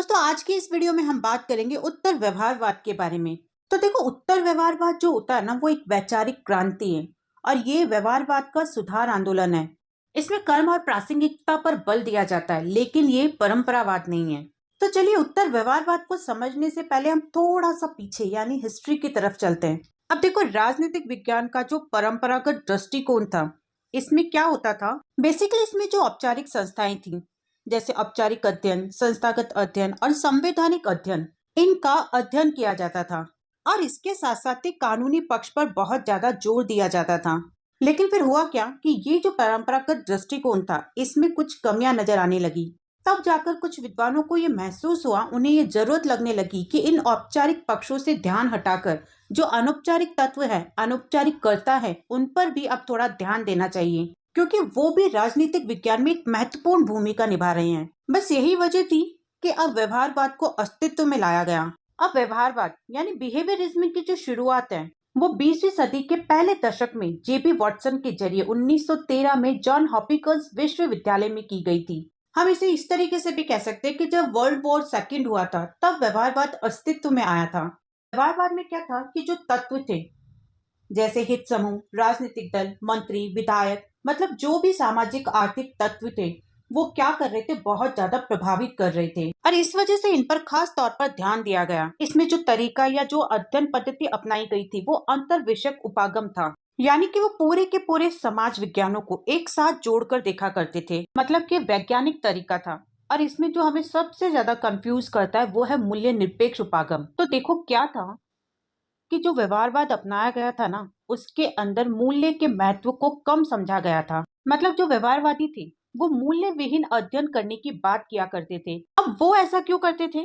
दोस्तों आज की इस वीडियो में हम बात करेंगे उत्तर व्यवहारवाद के बारे में। तो देखो, उत्तर व्यवहारवाद जो होता है ना, वो एक वैचारिक क्रांति है और ये व्यवहारवाद का सुधार आंदोलन है। इसमें कर्म और प्रासंगिकता पर बल दिया जाता है, लेकिन ये परंपरावाद नहीं है। तो चलिए, उत्तर व्यवहारवाद को समझने से पहले हम थोड़ा सा पीछे यानी हिस्ट्री की तरफ चलते हैं। अब देखो, राजनीतिक विज्ञान का जो परंपरागत दृष्टिकोण था, इसमें क्या होता था। बेसिकली इसमें जो औपचारिक संस्थाएं थी, जैसे औपचारिक अध्ययन, संस्थागत अध्ययन और संवैधानिक अध्ययन, इनका अध्ययन किया जाता था और इसके साथ साथ ही कानूनी पक्ष पर बहुत ज्यादा जोर दिया जाता था। लेकिन फिर हुआ क्या कि ये जो परंपरागत दृष्टिकोण था, इसमें कुछ कमियां नजर आने लगी। तब जाकर कुछ विद्वानों को ये महसूस हुआ, उन्हें ये जरूरत लगने लगी कि इन औपचारिक पक्षों से ध्यान हटाकर जो अनौपचारिक तत्व है, अनौपचारिक कर्ता है, उन पर भी अब थोड़ा ध्यान देना चाहिए, क्योंकि वो भी राजनीतिक विज्ञान में एक महत्वपूर्ण भूमिका निभा रहे हैं। बस यही वजह थी कि अब व्यवहारवाद को अस्तित्व में लाया गया। अब व्यवहारवाद यानी बिहेवियरिज्म की जो शुरुआत है, वो 20वीं सदी के पहले दशक में जेबी वॉटसन के जरिए 1913 में जॉन हॉपकिंस विश्वविद्यालय में की गई थी। हम इसे इस तरीके से भी कह सकते हैं कि जब वर्ल्ड वॉर सेकेंड हुआ था, तब व्यवहारवाद अस्तित्व में आया था। व्यवहारवाद में क्या था कि जो तत्व थे, जैसे हित समूह, राजनीतिक दल, मंत्री, विधायक, मतलब जो भी सामाजिक आर्थिक तत्व थे, वो क्या कर रहे थे, बहुत ज्यादा प्रभावित कर रहे थे और इस वजह से इन पर खास तौर पर ध्यान दिया गया। इसमें जो तरीका या जो अध्ययन पद्धति अपनाई गई थी, वो अंतर विषयक उपागम था, यानी कि वो पूरे के पूरे समाज विज्ञानों को एक साथ जोड़कर देखा करते थे, मतलब कि वैज्ञानिक तरीका था। और इसमें जो हमें सबसे ज्यादा कंफ्यूज करता है, वो है मूल्य निरपेक्ष उपागम। तो देखो क्या था कि जो व्यवहारवाद अपनाया गया था ना, उसके अंदर मूल्य के महत्व को कम समझा गया था। मतलब जो व्यवहारवादी थे, वो मूल्य विहीन अध्ययन करने की बात किया करते थे। अब वो ऐसा क्यों करते थे?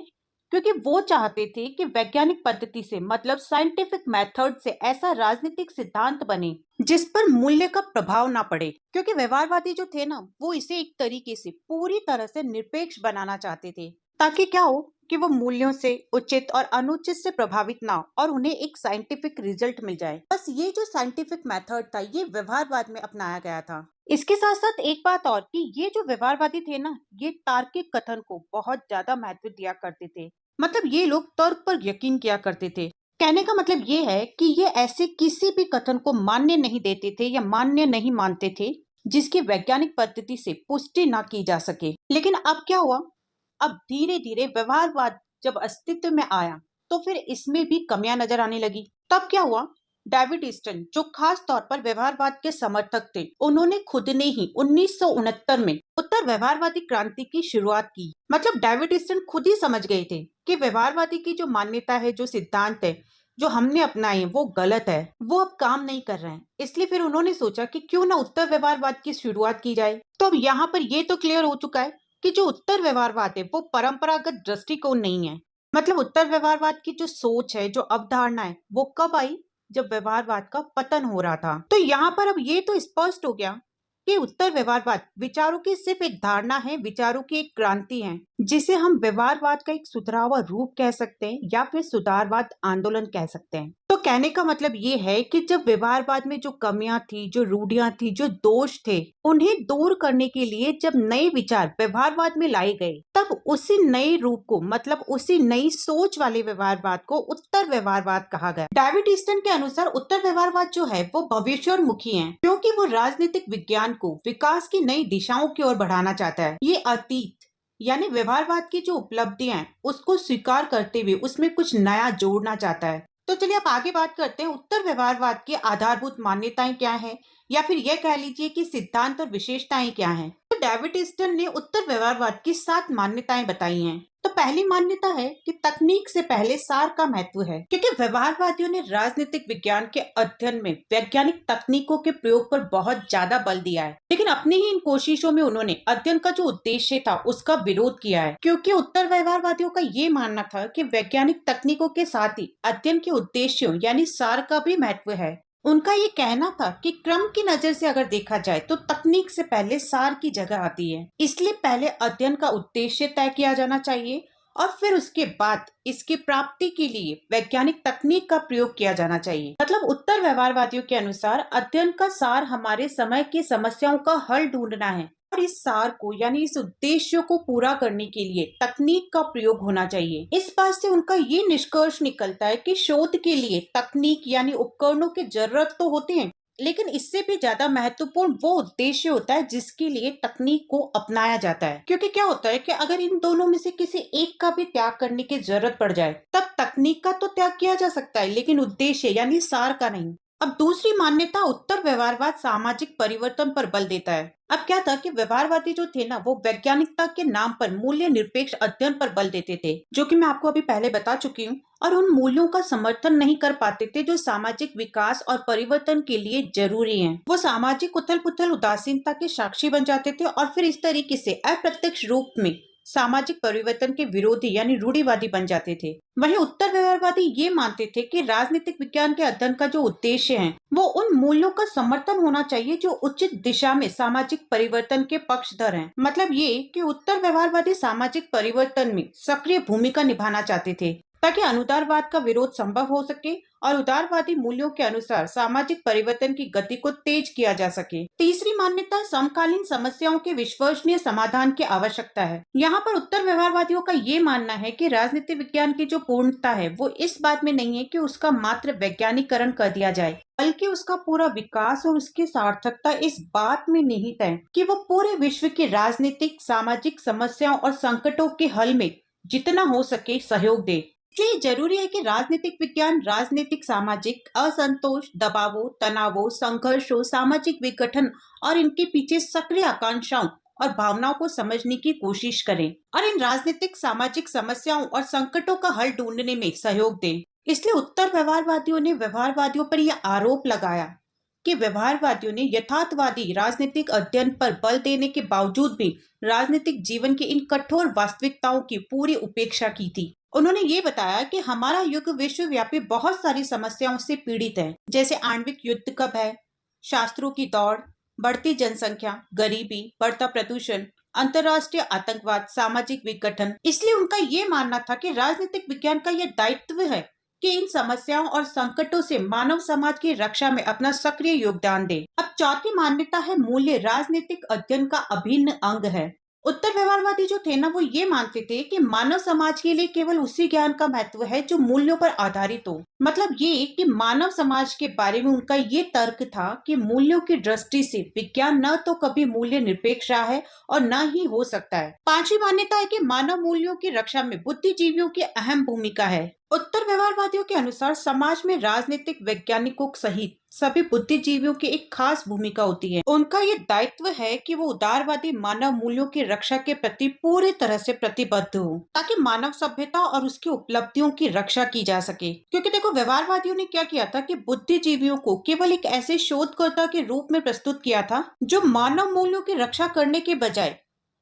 क्योंकि वो चाहते थे कि वैज्ञानिक पद्धति से, मतलब साइंटिफिक मेथड से ऐसा राजनीतिक सिद्धांत बने जिस पर मूल्य का प्रभाव ना पड़े। क्योंकि व्यवहारवादी जो थे ना, वो इसे एक तरीके से पूरी तरह से निरपेक्ष बनाना चाहते थे, ताकि क्या हो कि वो मूल्यों से, उचित और अनुचित से प्रभावित ना हो और उन्हें एक साइंटिफिक रिजल्ट मिल जाए। बस ये जो साइंटिफिक मेथड था, ये व्यवहारवाद में अपनाया गया था। इसके साथ साथ एक बात और कि ये जो व्यवहारवादी थे ना, ये तार्किक कथन को बहुत ज्यादा महत्व दिया करते थे। मतलब ये लोग तर्क पर यकीन किया करते थे। कहने का मतलब ये है कि ये ऐसे किसी भी कथन को मान्य नहीं देते थे या मान्य नहीं मानते थे जिसकी वैज्ञानिक पद्धति से पुष्टि ना की जा सके। लेकिन अब क्या हुआ, अब धीरे धीरे व्यवहारवाद जब अस्तित्व में आया, तो फिर इसमें भी कमियां नजर आने लगी। तब क्या हुआ, डेविड ईस्टन, जो खास तौर पर व्यवहारवाद के समर्थक थे, उन्होंने खुद ने ही 1969 में उत्तर व्यवहारवादी क्रांति की शुरुआत की। मतलब डेविड ईस्टन खुद ही समझ गए थे कि व्यवहारवादी की जो मान्यता है, जो सिद्धांत है, जो हमने अपनाए, वो गलत है, वो अब काम नहीं कर रहे हैं। इसलिए फिर उन्होंने सोचा कि क्यों ना उत्तर व्यवहारवाद की शुरुआत की जाए। तो अब यहाँ पर ये तो क्लियर हो चुका है कि जो उत्तर व्यवहारवाद है, वो परंपरागत दृष्टिकोण नहीं है। मतलब उत्तर व्यवहारवाद की जो सोच है, जो अवधारणा है, वो कब आई, जब व्यवहारवाद का पतन हो रहा था। तो यहाँ पर अब ये तो स्पष्ट हो गया कि उत्तर व्यवहारवाद विचारों की सिर्फ एक धारणा है, विचारों की एक क्रांति है, जिसे हम व्यवहारवाद का एक सुधरा हुआ रूप कह सकते हैं या फिर सुधारवाद आंदोलन कह सकते हैं। तो कहने का मतलब ये है कि जब व्यवहारवाद में जो कमियां थी, जो रूढ़ियां थी, जो दोष थे, उन्हें दूर करने के लिए जब नए विचार व्यवहारवाद में लाए गए, तब उसी नए रूप को, मतलब उसी नई सोच वाले व्यवहारवाद को उत्तर व्यवहारवाद कहा गया। डेविड ईस्टन के अनुसार उत्तर व्यवहारवाद जो है, वो भविष्योन्मुखी है, क्योंकि वो राजनीतिक विज्ञान को विकास की नई दिशाओं की ओर बढ़ाना चाहता है। ये अतीत यानी व्यवहारवाद की जो उपलब्धियां हैं, उसको स्वीकार करते हुए उसमें कुछ नया जोड़ना चाहता है। तो चलिए अब आगे बात करते हैं, उत्तर व्यवहारवाद की आधारभूत मान्यताएं क्या हैं, या फिर यह कह लीजिए कि सिद्धांत और विशेषताएं क्या हैं। तो डेविड ईस्टन ने उत्तर व्यवहारवाद की 7 मान्यताएं बताई हैं। तो पहली मान्यता है कि तकनीक से पहले सार का महत्व है, क्योंकि व्यवहारवादियों ने राजनीतिक विज्ञान के अध्ययन में वैज्ञानिक तकनीकों के प्रयोग पर बहुत ज्यादा बल दिया है। लेकिन अपनी ही इन कोशिशों में उन्होंने अध्ययन का जो उद्देश्य था, उसका विरोध किया है, क्योंकि उत्तर व्यवहारवादियों का ये मानना था कि वैज्ञानिक तकनीकों के साथ ही अध्ययन के उद्देश्यों यानी सार का भी महत्व है। उनका ये कहना था कि क्रम की नजर से अगर देखा जाए तो तकनीक से पहले सार की जगह आती है, इसलिए पहले अध्ययन का उद्देश्य तय किया जाना चाहिए और फिर उसके बाद इसकी प्राप्ति के लिए वैज्ञानिक तकनीक का प्रयोग किया जाना चाहिए। मतलब उत्तर व्यवहारवादियों के अनुसार अध्ययन का सार हमारे समय की समस्याओं का हल ढूंढना है, और इस सार को यानी इस उद्देश्य को पूरा करने के लिए तकनीक का प्रयोग होना चाहिए। इस बात से उनका ये निष्कर्ष निकलता है कि शोध के लिए तकनीक यानी उपकरणों की जरूरत तो होती है, लेकिन इससे भी ज्यादा महत्वपूर्ण वो उद्देश्य होता है जिसके लिए तकनीक को अपनाया जाता है। क्योंकि क्या होता है कि अगर इन दोनों में से किसी एक का भी त्याग करने की जरूरत पड़ जाए तब तकनीक का तो त्याग किया जा सकता है, लेकिन उद्देश्य यानी सार का नहीं। अब दूसरी मान्यता उत्तर व्यवहारवाद सामाजिक परिवर्तन पर बल देता है। अब क्या था कि व्यवहारवादी जो थे ना वो वैज्ञानिकता के नाम पर मूल्य निरपेक्ष अध्ययन पर बल देते थे, जो कि मैं आपको अभी पहले बता चुकी हूँ, और उन मूल्यों का समर्थन नहीं कर पाते थे जो सामाजिक विकास और परिवर्तन के लिए जरूरी हैं। वो सामाजिक उथल पुथल उदासीनता के साक्षी बन जाते थे और फिर इस तरीके से अप्रत्यक्ष रूप में सामाजिक परिवर्तन के विरोधी यानी रूढ़िवादी बन जाते थे। वहीं उत्तर व्यवहारवादी ये मानते थे कि राजनीतिक विज्ञान के अध्ययन का जो उद्देश्य है वो उन मूल्यों का समर्थन होना चाहिए जो उचित दिशा में सामाजिक परिवर्तन के पक्षधर हैं। मतलब ये कि उत्तर व्यवहारवादी सामाजिक परिवर्तन में सक्रिय भूमिका निभाना चाहते थे ताकि अनुदारवाद का विरोध संभव हो सके और उदारवादी मूल्यों के अनुसार सामाजिक परिवर्तन की गति को तेज किया जा सके। तीसरी मान्यता समकालीन समस्याओं के विश्वसनीय समाधान की आवश्यकता है। यहाँ पर उत्तर व्यवहारवादियों का ये मानना है कि राजनीति विज्ञान की जो पूर्णता है वो इस बात में नहीं है कि उसका मात्र वैज्ञानिकरण कर दिया जाए, बल्कि उसका पूरा विकास और उसकी सार्थकता इस बात में निहित है कि वो पूरे विश्व की राजनीतिक सामाजिक समस्याओं और संकटों के हल में जितना हो सके सहयोग दे। इसलिए जरूरी है कि राजनीतिक विज्ञान राजनीतिक सामाजिक असंतोष, दबावों, तनावों, संघर्षों, सामाजिक विघटन और इनके पीछे सक्रिय आकांक्षाओं और भावनाओं को समझने की कोशिश करें और इन राजनीतिक सामाजिक समस्याओं और संकटों का हल ढूंढने में सहयोग दें। इसलिए उत्तर व्यवहारवादियों ने व्यवहारवादियों पर यह आरोप लगाया कि व्यवहारवादियों ने यथार्थवादी राजनीतिक अध्ययन पर बल देने के बावजूद भी राजनीतिक जीवन की इन कठोर वास्तविकताओं की पूरी उपेक्षा की थी। उन्होंने ये बताया कि हमारा युग विश्वव्यापी बहुत सारी समस्याओं से पीड़ित है, जैसे आणविक युद्ध का भय, शास्त्रों की दौड़, बढ़ती जनसंख्या, गरीबी, बढ़ता प्रदूषण, अंतर्राष्ट्रीय आतंकवाद, सामाजिक विघटन। इसलिए उनका ये मानना था कि राजनीतिक विज्ञान का यह दायित्व है कि इन समस्याओं और संकटों से मानव समाज की रक्षा में अपना सक्रिय योगदान दे। अब चौथी मान्यता है मूल्य राजनीतिक अध्ययन का अभिन्न अंग है। उत्तर व्यवहारवादी जो थे ना वो ये मानते थे कि मानव समाज के लिए केवल उसी ज्ञान का महत्व है जो मूल्यों पर आधारित हो। मतलब ये कि मानव समाज के बारे में उनका ये तर्क था कि मूल्यों की दृष्टि से विज्ञान न तो कभी मूल्य निरपेक्ष रहा है और न ही हो सकता है। पांचवी मान्यता है कि मानव मूल्यों की रक्षा में बुद्धिजीवियों की अहम भूमिका है। उत्तर व्यवहारवादियों के अनुसार समाज में राजनीतिक वैज्ञानिकों सहित सभी बुद्धिजीवियों की एक खास भूमिका होती है। उनका ये दायित्व है कि वो उदारवादी मानव मूल्यों की रक्षा के प्रति पूरी तरह से प्रतिबद्ध हो ताकि मानव सभ्यता और उसकी उपलब्धियों की रक्षा की जा सके। क्योंकि देखो व्यवहारवादियों ने क्या किया था कि बुद्धिजीवियों को केवल एक ऐसे शोधकर्ता के रूप में प्रस्तुत किया था जो मानव मूल्यों की रक्षा करने के बजाय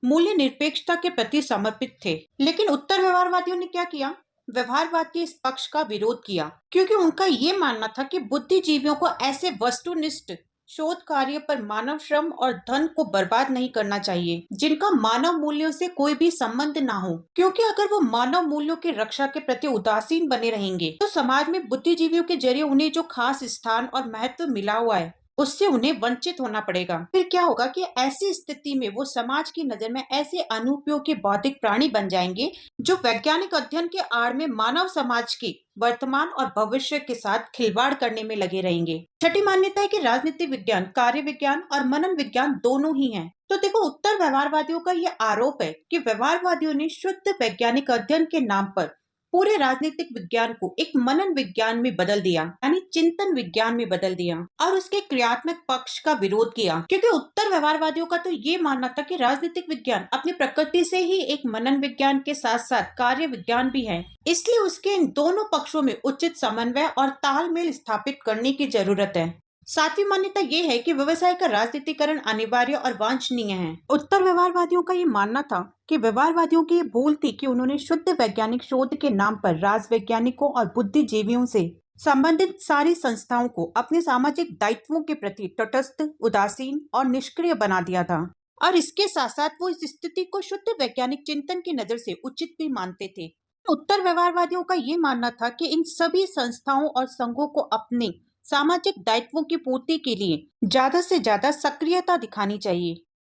मूल्य निरपेक्षता के प्रति समर्पित थे। लेकिन उत्तर व्यवहारवादियों ने क्या किया, व्यवहारवाद के इस पक्ष का विरोध किया, क्योंकि उनका ये मानना था कि बुद्धिजीवियों को ऐसे वस्तुनिष्ठ शोध कार्य पर मानव श्रम और धन को बर्बाद नहीं करना चाहिए जिनका मानव मूल्यों से कोई भी संबंध ना हो। क्योंकि अगर वो मानव मूल्यों की रक्षा के प्रति उदासीन बने रहेंगे तो समाज में बुद्धिजीवियों के जरिए उन्हें जो खास स्थान और महत्व मिला हुआ है उससे उन्हें वंचित होना पड़ेगा। फिर क्या होगा कि ऐसी स्थिति में वो समाज की नजर में ऐसे अनुपयोगी बौद्धिक प्राणी बन जाएंगे जो वैज्ञानिक अध्ययन के आड़ में मानव समाज की वर्तमान और भविष्य के साथ खिलवाड़ करने में लगे रहेंगे। छठी मान्यता है कि राजनीति विज्ञान, कार्य विज्ञान और मनन विज्ञान दोनों ही हैं। तो देखो उत्तर व्यवहारवादियों का यह आरोप है कि व्यवहारवादियों ने शुद्ध वैज्ञानिक अध्ययन के नाम पर पूरे राजनीतिक विज्ञान को एक मनन विज्ञान में बदल दिया, यानी चिंतन विज्ञान में बदल दिया और उसके क्रियात्मक पक्ष का विरोध किया। क्योंकि उत्तर व्यवहारवादियों का तो ये मानना था कि राजनीतिक विज्ञान अपनी प्रकृति से ही एक मनन विज्ञान के साथ साथ कार्य विज्ञान भी है, इसलिए उसके इन दोनों पक्षों में उचित समन्वय और तालमेल स्थापित करने की जरूरत है। सातवीं मान्यता ये है कि व्यवसाय का राजनीतिकरण अनिवार्य और वांछनीय है। उत्तर व्यवहारवादियों का ये मानना था कि व्यवहारवादियों की ये भूल थी कि उन्होंने शुद्ध वैज्ञानिक शोध के नाम पर राजवैज्ञानिकों और बुद्धिजीवियों से संबंधित सारी संस्थाओं को अपने सामाजिक दायित्वों के प्रति तटस्थ, उदासीन और निष्क्रिय बना दिया था। और इसके साथ साथ वो इस स्थिति को शुद्ध वैज्ञानिक चिंतन की नजर से उचित भी मानते थे। उत्तर व्यवहारवादियों का ये मानना था कि इन सभी संस्थाओं और संघों को अपने सामाजिक दायित्वों की पूर्ति के लिए ज्यादा से ज्यादा सक्रियता दिखानी चाहिए।